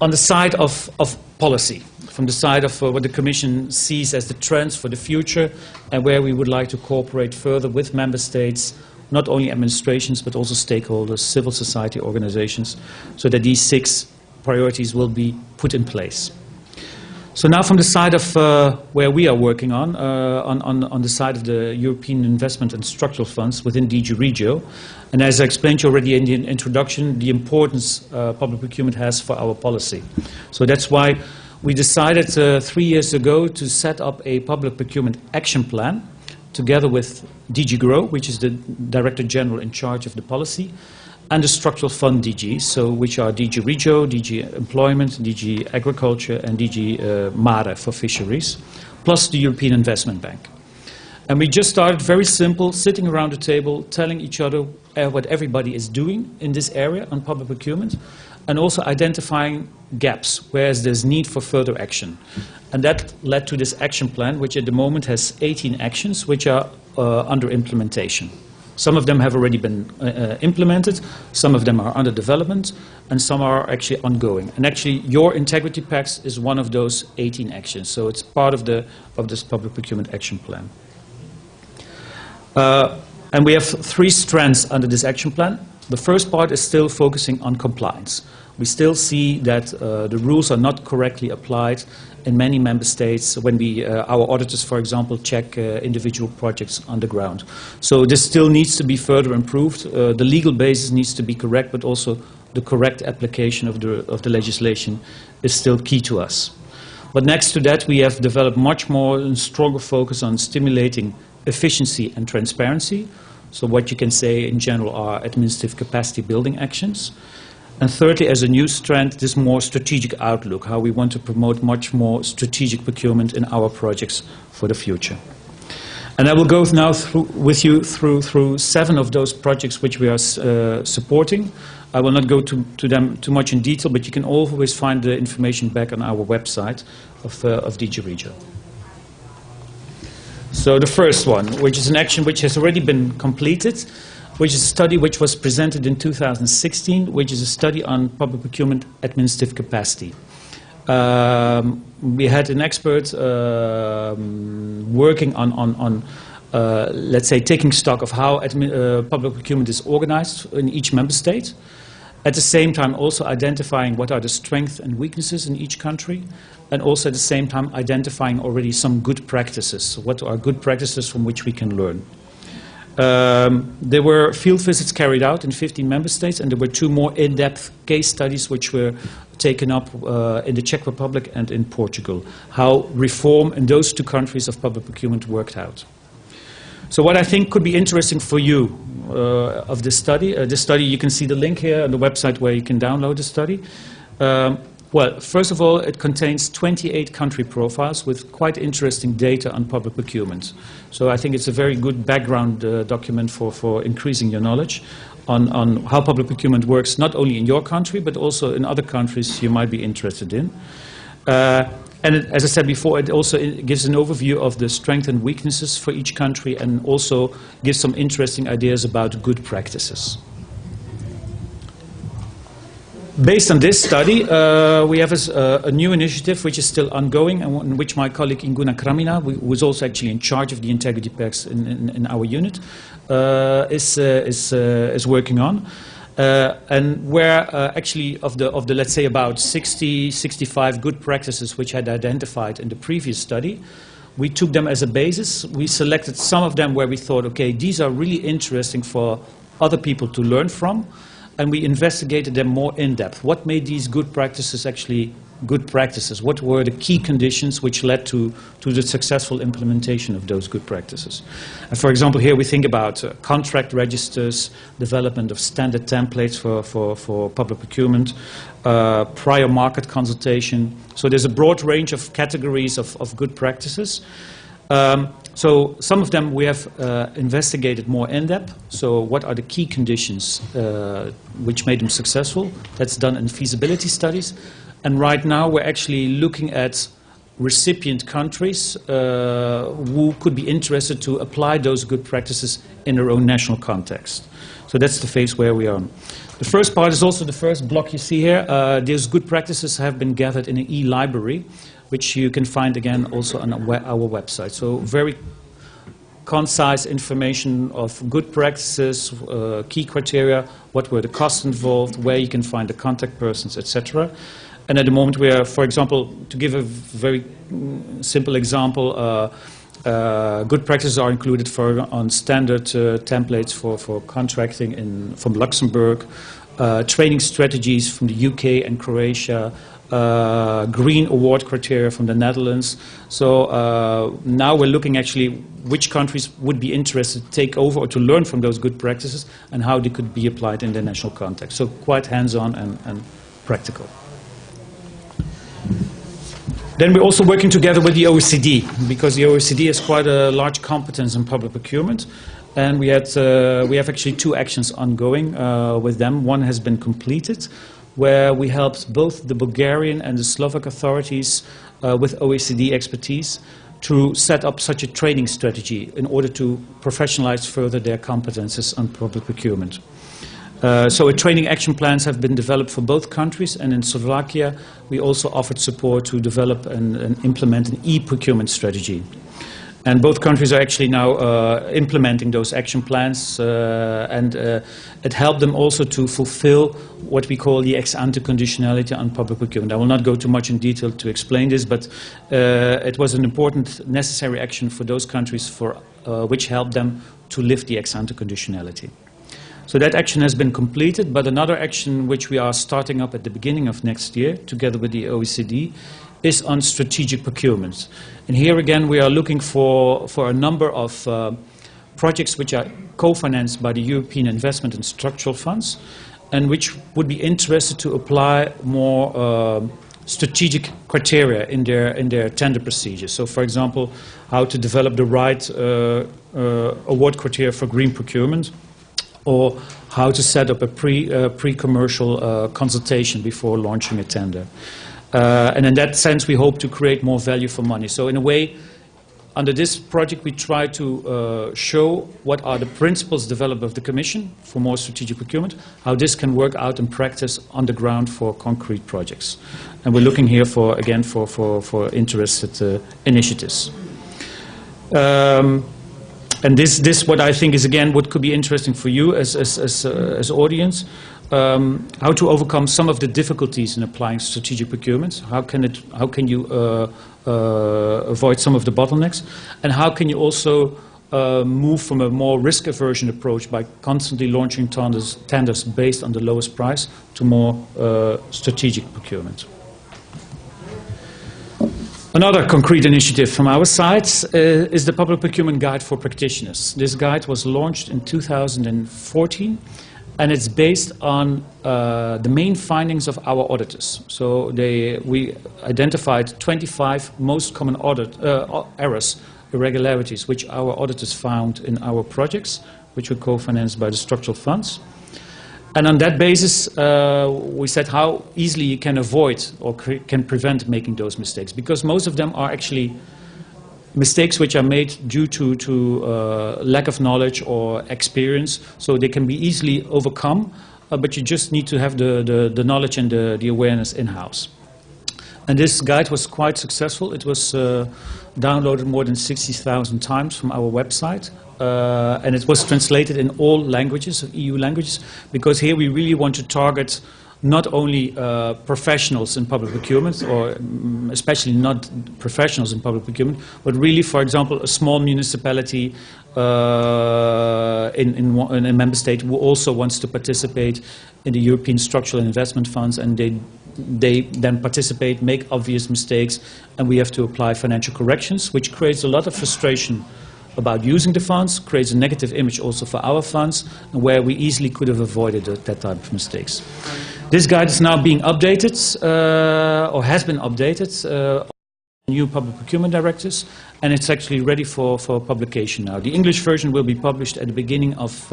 Speaker 5: on the side of policy, from the side of what the Commission sees as the trends for the future and where we would like to cooperate further with Member States, not only administrations but also stakeholders, civil society organizations, so that these 6 priorities will be put in place. So now from the side of where we are working on the side of the European Investment and Structural Funds within DG Regio, and as I explained already in the introduction, the importance public procurement has for our policy. So that's why we decided 3 years ago to set up a public procurement action plan together with DG GROW, which is the Director General in charge of the policy, and the structural fund DGs, which are DG Regio, DG Employment, DG Agriculture, and DG Mare for fisheries, plus the European Investment Bank. And we just started very simple, sitting around the table, telling each other what everybody is doing in this area on public procurement, and also identifying gaps, where there's need for further action. And that led to this action plan, which at the moment has 18 actions, which are under implementation. Some of them have already been implemented, some of them are under development, and some are actually ongoing. And actually, your Integrity Pact is one of those 18 actions, so it's part of this public procurement action plan. And we have 3 strands under this action plan. The first part is still focusing on compliance. We still see that the rules are not correctly applied in many member states when our auditors, for example, check individual projects on the ground. So this still needs to be further improved. The legal basis needs to be correct, but also the correct application of the legislation is still key to us. But next to that, we have developed much more and stronger focus on stimulating efficiency and transparency. So what you can say in general are administrative capacity building actions. And thirdly, as a new strand, this more strategic outlook, how we want to promote much more strategic procurement in our projects for the future. And I will go now with you through 7 of those projects which we are supporting. I will not go to them too much in detail, but you can always find the information back on our website of DG Regio. So the first one, which is an action which has already been completed, which is a study which was presented in 2016, which is a study on public procurement administrative capacity. We had an expert working on let's say, taking stock of how public procurement is organized in each member state. At the same time, also identifying what are the strengths and weaknesses in each country, and also at the same time identifying already some good practices. What are good practices from which we can learn? There were field visits carried out in 15 member states, and there were 2 more in-depth case studies which were taken up in the Czech Republic and in Portugal, how reform in those 2 countries of public procurement worked out. So what I think could be interesting for you of this study, you can see the link here on the website where you can download the study. Well, first of all, it contains 28 country profiles with quite interesting data on public procurement. So I think it's a very good background document for increasing your knowledge on how public procurement works, not only in your country, but also in other countries you might be interested in. And as I said before, it also gives an overview of the strengths and weaknesses for each country, and also gives some interesting ideas about good practices. Based on this study, we have a new initiative which is still ongoing, and in which my colleague Inguna Kramina, who is also actually in charge of the Integrity Pacts in our unit, is working on. And where actually of the let's say about 65 good practices which had identified in the previous study, we took them as a basis. We selected some of them where we thought, okay, these are really interesting for other people to learn from, and we investigated them more in depth. What made these good practices actually good practices? What were the key conditions which led to the successful implementation of those good practices? And for example, here we think about contract registers, development of standard templates for public procurement, prior market consultation. So there's a broad range of categories of good practices. So some of them we have investigated more in depth. So what are the key conditions which made them successful? That's done in feasibility studies. And right now we're actually looking at recipient countries who could be interested to apply those good practices in their own national context. So that's the phase where we are. The first part is also the first block you see here. These good practices have been gathered in an e-library, which you can find again also on our website. So very concise information of good practices, key criteria, what were the costs involved, where you can find the contact persons, etc. And at the moment we are, for example, to give a very simple example, good practices are included on standard templates for contracting from Luxembourg, training strategies from the UK and Croatia, green award criteria from the Netherlands. So now we're looking actually which countries would be interested to take over or to learn from those good practices and how they could be applied in their national context. So quite hands-on and practical. Then we're also working together with the OECD, because the OECD has quite a large competence in public procurement. And we have actually 2 actions ongoing with them. One has been completed, where we helped both the Bulgarian and the Slovak authorities with OECD expertise to set up such a training strategy in order to professionalize further their competences on public procurement. So training action plans have been developed for both countries, and in Slovakia we also offered support to develop and implement an e-procurement strategy. And both countries are actually now implementing those action plans, and it helped them also to fulfill what we call the ex-ante conditionality on public procurement. I will not go too much in detail to explain this, but it was an important necessary action for those countries which helped them to lift the ex-ante conditionality. So that action has been completed, but another action which we are starting up at the beginning of next year, together with the OECD, is on strategic procurement. And here again we are looking for a number of projects which are co-financed by the European Investment and Structural Funds, and which would be interested to apply more strategic criteria in their tender procedures. So for example, how to develop the right award criteria for green procurement, or how to set up a pre-commercial consultation before launching a tender. And in that sense, we hope to create more value for money. So in a way, under this project, we try to show what are the principles developed of the Commission for more strategic procurement, how this can work out in practice on the ground for concrete projects. And we're looking here for, again, for interested initiatives. And this, what I think is, again, what could be interesting for you as audience, how to overcome some of the difficulties in applying strategic procurement. How can you avoid some of the bottlenecks, and how can you also move from a more risk-aversion approach by constantly launching tenders based on the lowest price to more strategic procurement. Another concrete initiative from our side is the Public Procurement Guide for Practitioners. This guide was launched in 2014, and it's based on the main findings of our auditors. So we identified 25 most common errors, irregularities, which our auditors found in our projects, which were co-financed by the structural funds. And on that basis, we said how easily you can avoid or can prevent making those mistakes, because most of them are actually mistakes which are made due to lack of knowledge or experience, so they can be easily overcome, but you just need to have the knowledge and the awareness in-house. And this guide was quite successful. It was downloaded more than 60,000 times from our website, and it was translated in all languages, EU languages, because here we really want to target not only professionals in public procurement, or especially not professionals in public procurement, but really, for example, a small municipality in a member state who also wants to participate in the European structural investment funds, and they then participate, make obvious mistakes, and we have to apply financial corrections, which creates a lot of frustration about using the funds, creates a negative image also for our funds, where we easily could have avoided that type of mistakes. This guide is now being updated, or has been updated, new public procurement directives, and it's actually ready for publication now. The English version will be published at the beginning of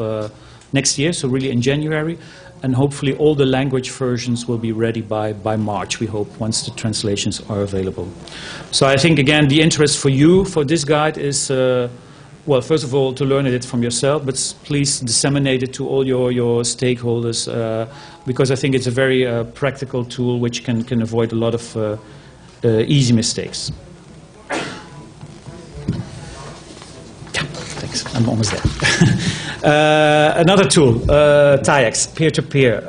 Speaker 5: next year, so really in January, and hopefully all the language versions will be ready by March, we hope, once the translations are available. So I think, again, the interest for you for this guide is, well, first of all, to learn it from yourself, but please disseminate it to all your stakeholders, because I think it's a very practical tool which can avoid a lot of easy mistakes. Yeah, thanks. I'm almost there. Another tool, TAIEX, peer-to-peer,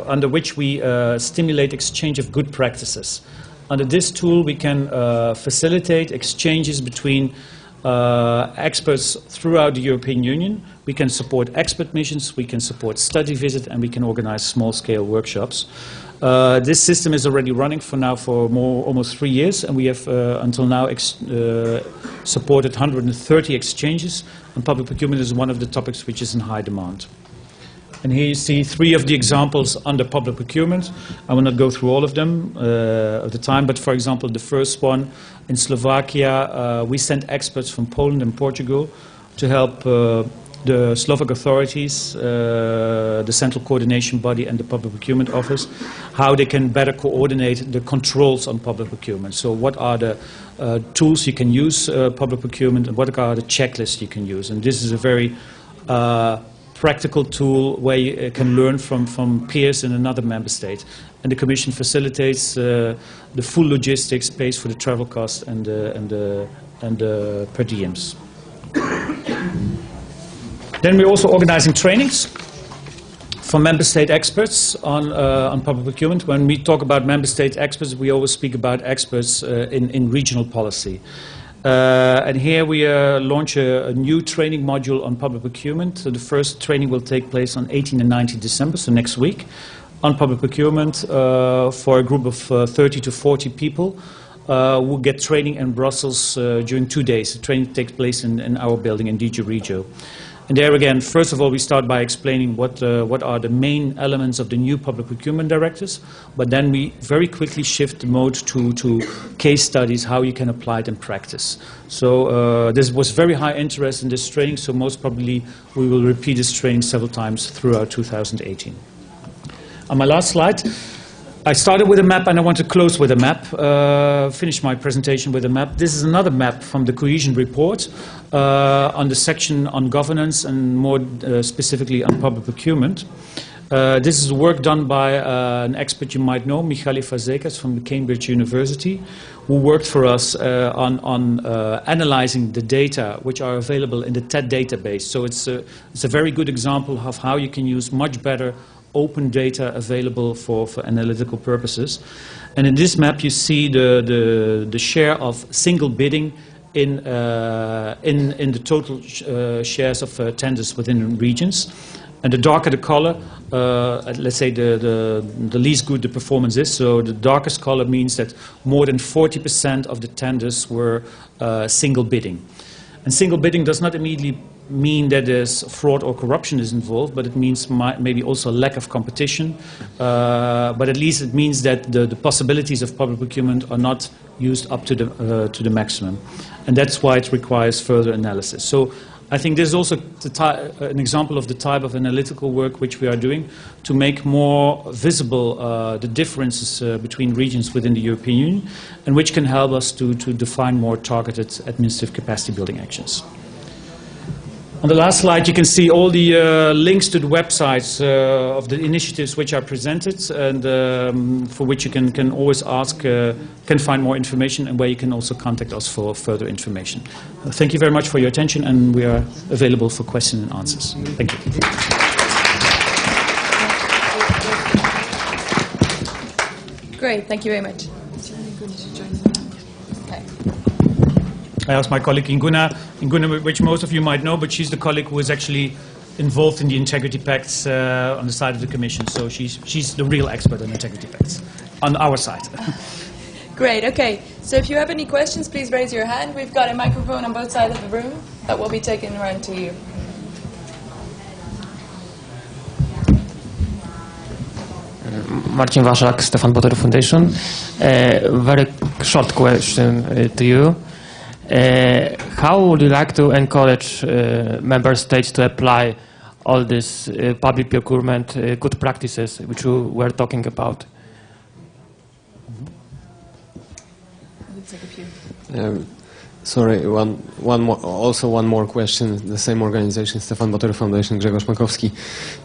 Speaker 5: under which we stimulate exchange of good practices. Under this tool, we can facilitate exchanges between experts throughout the European Union. We can support expert missions, we can support study visits, and we can organize small-scale workshops. This system is already running for almost 3 years, and we have until now supported 130 exchanges, and public procurement is one of the topics which is in high demand. And here you see 3 of the examples under public procurement. I will not go through all of them at the time, but for example, the first one in Slovakia, we sent experts from Poland and Portugal to help the Slovak authorities, the Central Coordination Body and the Public Procurement Office, how they can better coordinate the controls on public procurement. So what are the tools you can use public procurement, and what are the checklists you can use? And this is a very practical tool where you can learn from peers in another member state. And the Commission facilitates the full logistics, pays for the travel costs and the per diems. Then we're also organizing trainings for member state experts on public procurement. When we talk about member state experts, we always speak about experts in regional policy. And here we launch a new training module on public procurement. So the first training will take place on 18 and 19 December, so next week, on public procurement for a group of 30 to 40 people. Who get training in Brussels during 2 days. The training takes place in our building in DG Regio. And there again, first of all, we start by explaining what are the main elements of the new public procurement directives, but then we very quickly shift the mode to case studies, how you can apply it in practice. So there was very high interest in this training, so most probably we will repeat this training several times throughout 2018. On my last slide, I started with a map and I want to close with a map, finish my presentation with a map. This is another map from the Cohesion Report on the section on governance and more specifically on public procurement. This is work done by an expert you might know, Michali Fazekas from Cambridge University, who worked for us on analyzing the data which are available in the TED database. So it's a very good example of how you can use much better open data available for analytical purposes. And in this map you see the share of single bidding in the total shares of tenders within regions. And the darker the color, let's say the least good the performance is. So the darkest color means that more than 40% of the tenders were single bidding. And single bidding does not immediately mean that there's fraud or corruption is involved, but it means maybe also a lack of competition. But at least it means that the possibilities of public procurement are not used up to the maximum. And that's why it requires further analysis. So I think this is also an example of the type of analytical work which we are doing to make more visible the differences between regions within the European Union, and which can help us to define more targeted administrative capacity building actions. On the last slide, you can see all the links to the websites of the initiatives which are presented, and for which you can always ask, can find more information, and where you can also contact us for further information. Thank you very much for your attention, and we are available for questions and answers. Thank you.
Speaker 1: Great, thank you very much.
Speaker 5: I asked my colleague Inguna, which most of you might know, but she's the colleague who is actually involved in the Integrity Pacts on the side of the Commission. So she's the real expert on Integrity Pacts on our side.
Speaker 1: Great, okay. So if you have any questions, please raise your hand. We've got a microphone on both sides of the room that will be taken around to you.
Speaker 6: Marcin Waszak, Stefan Batory Foundation. Very short question to you. How would you like to encourage member states to apply all these public procurement good practices which we were talking about?
Speaker 7: Sorry, one more question. The same organization, Stefan Batory Foundation, Grzegorz Makowski.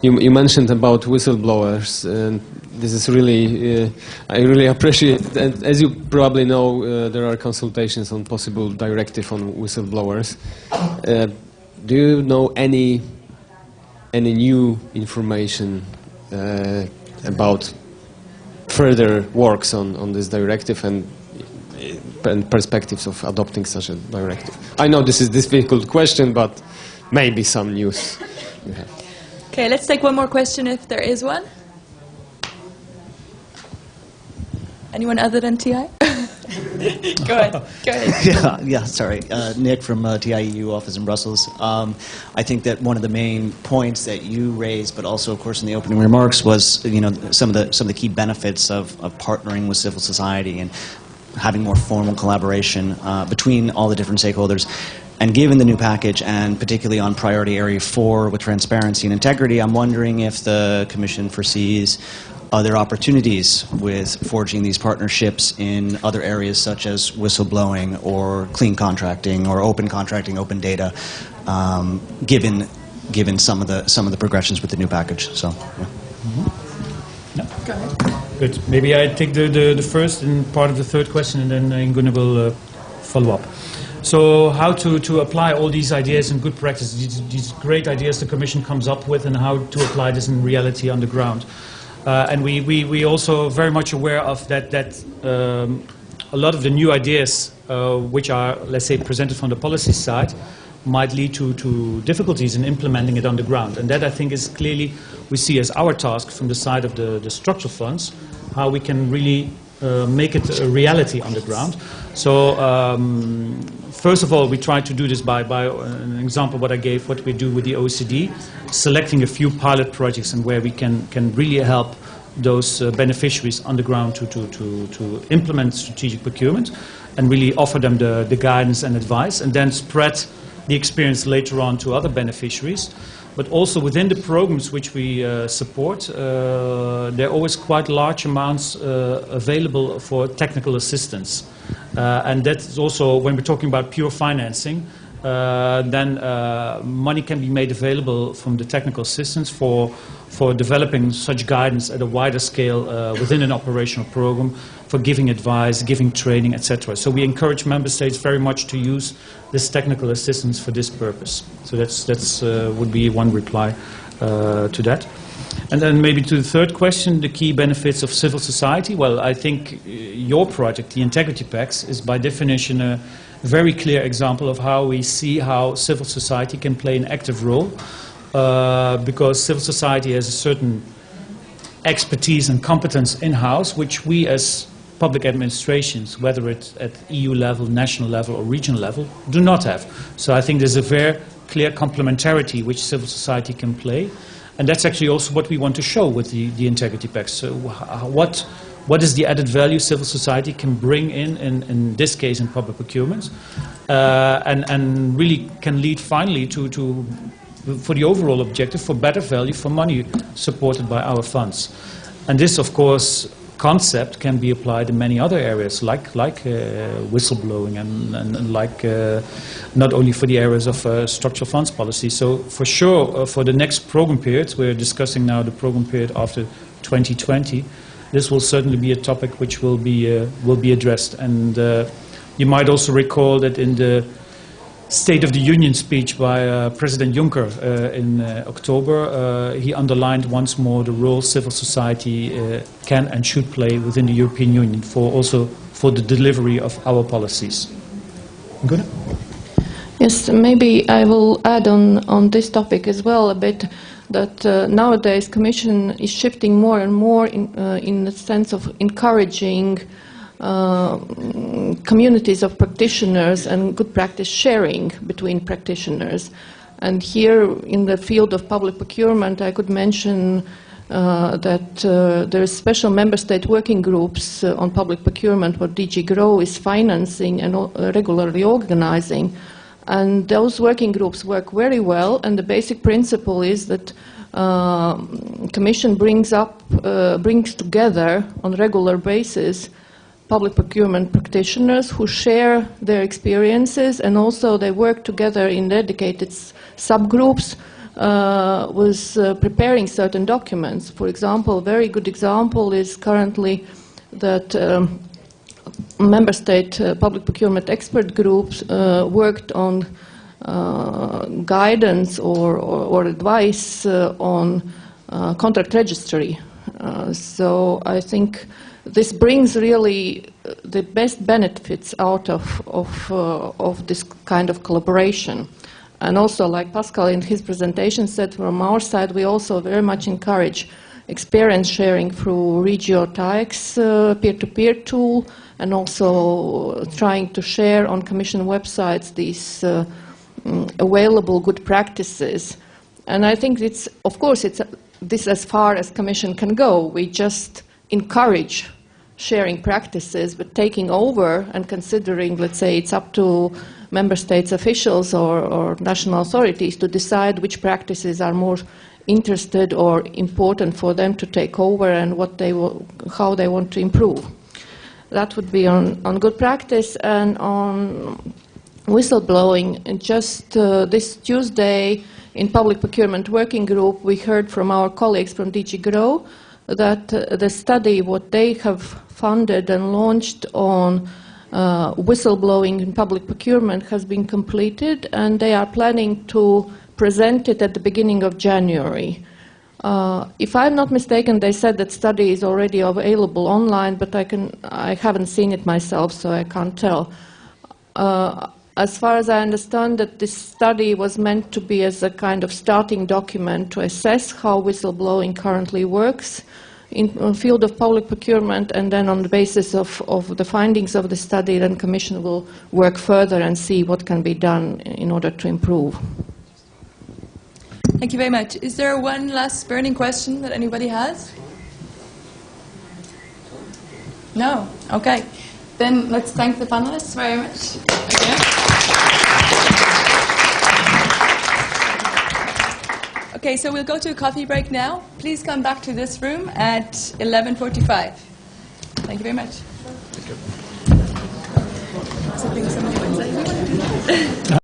Speaker 7: You mentioned about whistleblowers, and this is really, I really appreciate. And as you probably know, there are consultations on possible directive on whistleblowers. Do you know any new information about further works on this directive and perspectives of adopting such a directive? I know this is a difficult question, but maybe some news you have.
Speaker 1: Okay, let's take one more question if there is one. Anyone other than TI? Go ahead.
Speaker 8: Yeah. Sorry, Nick from TIEU office in Brussels. I think that one of the main points that you raised, but also, of course, in the opening remarks, was some of the key benefits of partnering with civil society and having more formal collaboration between all the different stakeholders. And given the new package, and particularly on priority area 4 with transparency and integrity, I'm wondering if the Commission foresees other opportunities with forging these partnerships in other areas such as whistleblowing or clean contracting or open contracting, open data, given some of the progressions with the new package. So, yeah.
Speaker 1: Go ahead.
Speaker 5: Good. Maybe I take the first and part of the third question, and then Inguna will follow up. So how to apply all these ideas and good practices, these great ideas the Commission comes up with, and how to apply this in reality on the ground. And we also very much aware of that a lot of the new ideas which are, let's say, presented from the policy side might lead to difficulties in implementing it on the ground. And that, I think, is clearly we see as our task from the side of the structural funds, how we can really make it a reality on the ground. So first of all, we try to do this by an example what I gave, what we do with the OECD, selecting a few pilot projects and where we can really help those beneficiaries on the ground to implement strategic procurement and really offer them the guidance and advice, and then spread the experience later on to other beneficiaries. But also within the programs which we support, there are always quite large amounts available for technical assistance. And that is also, when we're talking about pure financing, then money can be made available from the technical assistance for developing such guidance at a wider scale within an operational program, for giving advice, giving training, etc. So we encourage member states very much to use this technical assistance for this purpose. So that's would be one reply to that. And then maybe to the third question, the key benefits of civil society. Well, I think your project, the Integrity Pact, is by definition a very clear example of how we see how civil society can play an active role, because civil society has a certain expertise and competence in-house, which we as public administrations, whether it's at EU level, national level or regional level, do not have. So I think there's a very clear complementarity which civil society can play. And that's actually also what we want to show with the Integrity Pact. So what is the added value civil society can bring in this case in public procurement, and really can lead finally for the overall objective, for better value for money supported by our funds. And this, of course, concept can be applied in many other areas, like whistleblowing and like not only for the areas of structural funds policy. So for sure, for the next program periods, we're discussing now the program period after 2020. This will certainly be a topic which will be addressed. And you might also recall that in the State of the Union speech by President Juncker in October, he underlined once more the role civil society can and should play within the European Union for the delivery of our policies. Good?
Speaker 9: Yes, maybe I will add on this topic as well a bit, that nowadays Commission is shifting more and more in the sense of encouraging communities of practitioners and good practice sharing between practitioners. And here in the field of public procurement, I could mention that there are special member state working groups on public procurement what DG GROW is financing and regularly organizing. And those working groups work very well, and the basic principle is that Commission brings together on a regular basis public procurement practitioners who share their experiences, and also they work together in dedicated subgroups with preparing certain documents. For example, a very good example is currently that member state public procurement expert groups worked on guidance or advice on contract registry. So I think this brings really the best benefits out of this kind of collaboration. And also, like Pascal in his presentation said, from our side, we also very much encourage experience sharing through Regio-TAEX peer-to-peer tool, and also trying to share on Commission websites these available good practices. And I think it's, of course, this as far as Commission can go. We just encourage sharing practices, but taking over and considering, let's say, it's up to member states officials or national authorities to decide which practices are more interested or important for them to take over and how they want to improve. That would be on good practice. And on whistleblowing, and just this Tuesday in Public Procurement Working Group, we heard from our colleagues from DG GROW that the study, what they have funded and launched on whistleblowing in public procurement has been completed, and they are planning to present it at the beginning of January. If I'm not mistaken, they said that study is already available online, but I haven't seen it myself, so I can't tell. As far as I understand, that this study was meant to be as a kind of starting document to assess how whistleblowing currently works in field of public procurement, and then on the basis of the findings of the study, then Commission will work further and see what can be done in order to improve.
Speaker 1: Thank you very much. Is there one last burning question that anybody has? No? Okay. Then let's thank the panelists very much. Okay, so we'll go to a coffee break now. Please come back to this room at 11:45. Thank you very much. Thank you.